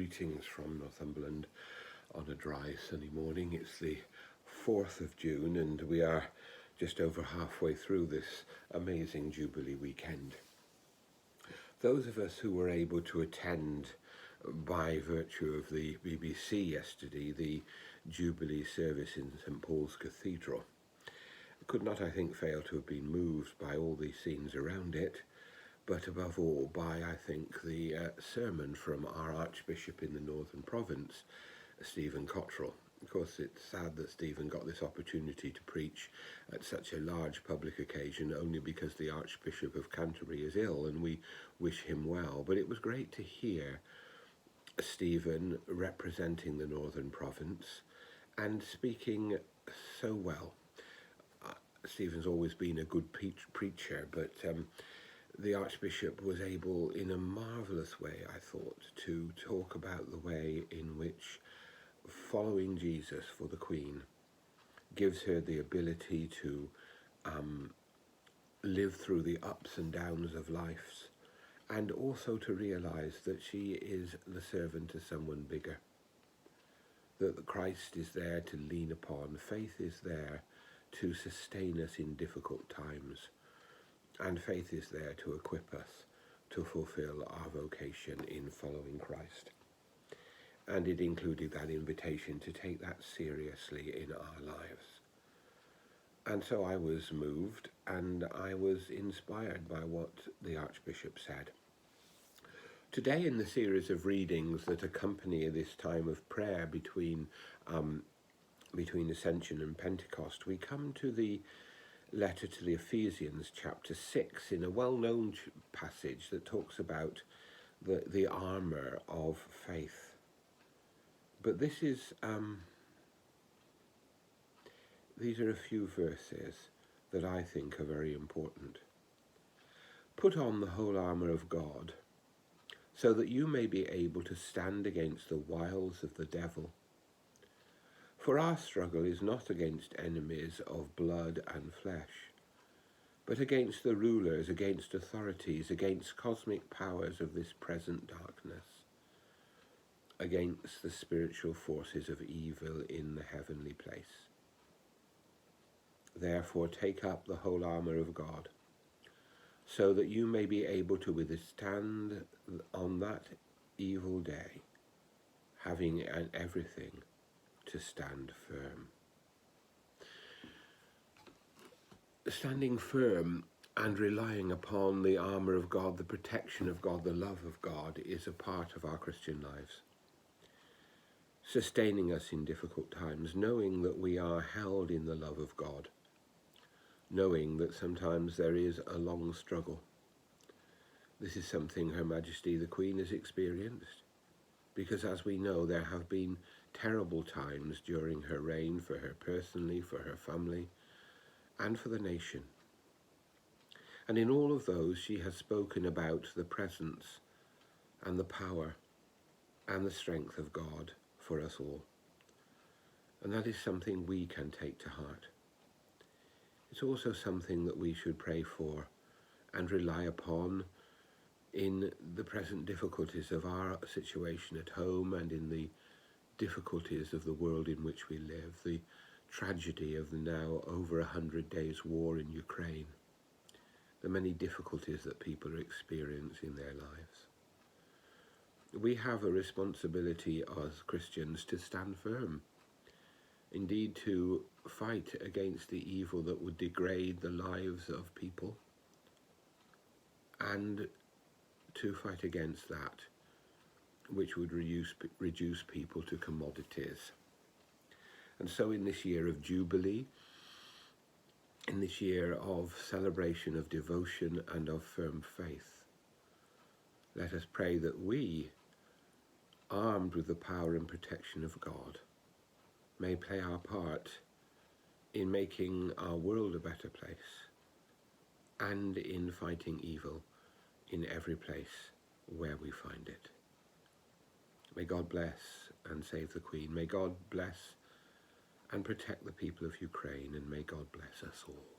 Greetings from Northumberland on a dry sunny morning. It's the 4th of June and we are just over halfway through this amazing Jubilee weekend. Those of us who were able to attend by virtue of the BBC yesterday the Jubilee service in St Paul's Cathedral could not, I think, fail to have been moved by all the scenes around it, but above all by, I think, the sermon from our Archbishop in the Northern Province, Stephen Cottrell. Of course, it's sad that Stephen got this opportunity to preach at such a large public occasion only because the Archbishop of Canterbury is ill, and we wish him well. But it was great to hear Stephen representing the Northern Province and speaking so well. Stephen's always been a good preacher, but the Archbishop was able, in a marvellous way, I thought, to talk about the way in which following Jesus for the Queen gives her the ability to live through the ups and downs of life, and also to realise that she is the servant to someone bigger, that Christ is there to lean upon, faith is there to sustain us in difficult times, and faith is there to equip us to fulfill our vocation in following Christ. And it included that invitation to take that seriously in our lives. And so I was moved and I was inspired by what the Archbishop said. Today, in the series of readings that accompany this time of prayer between Ascension and Pentecost, we come to the letter to the Ephesians, chapter 6, in a well-known passage that talks about the armour of faith. But this is, these are a few verses that I think are very important. Put on the whole armour of God, so that you may be able to stand against the wiles of the devil. For our struggle is not against enemies of blood and flesh, but against the rulers, against authorities, against cosmic powers of this present darkness, against the spiritual forces of evil in the heavenly place. Therefore take up the whole armour of God, so that you may be able to withstand on that evil day, having everything to stand firm. Standing firm and relying upon the armour of God, the protection of God, the love of God, is a part of our Christian lives, sustaining us in difficult times, knowing that we are held in the love of God, knowing that sometimes there is a long struggle. This is something Her Majesty the Queen has experienced, because as we know, there have been terrible times during her reign, for her personally, for her family, and for the nation. And in all of those, she has spoken about the presence and the power and the strength of God for us all. And that is something we can take to heart. It's also something that we should pray for and rely upon in the present difficulties of our situation at home and in the difficulties of the world in which we live, the tragedy of the now over 100 days war in Ukraine, the many difficulties that people are experiencing in their lives. We have a responsibility as Christians to stand firm, indeed to fight against the evil that would degrade the lives of people, and to fight against that which would reduce people to commodities. And so in this year of Jubilee, in this year of celebration of devotion and of firm faith, let us pray that we, armed with the power and protection of God, may play our part in making our world a better place and in fighting evil in every place where we find it. May God bless and save the Queen. May God bless and protect the people of Ukraine, and may God bless us all.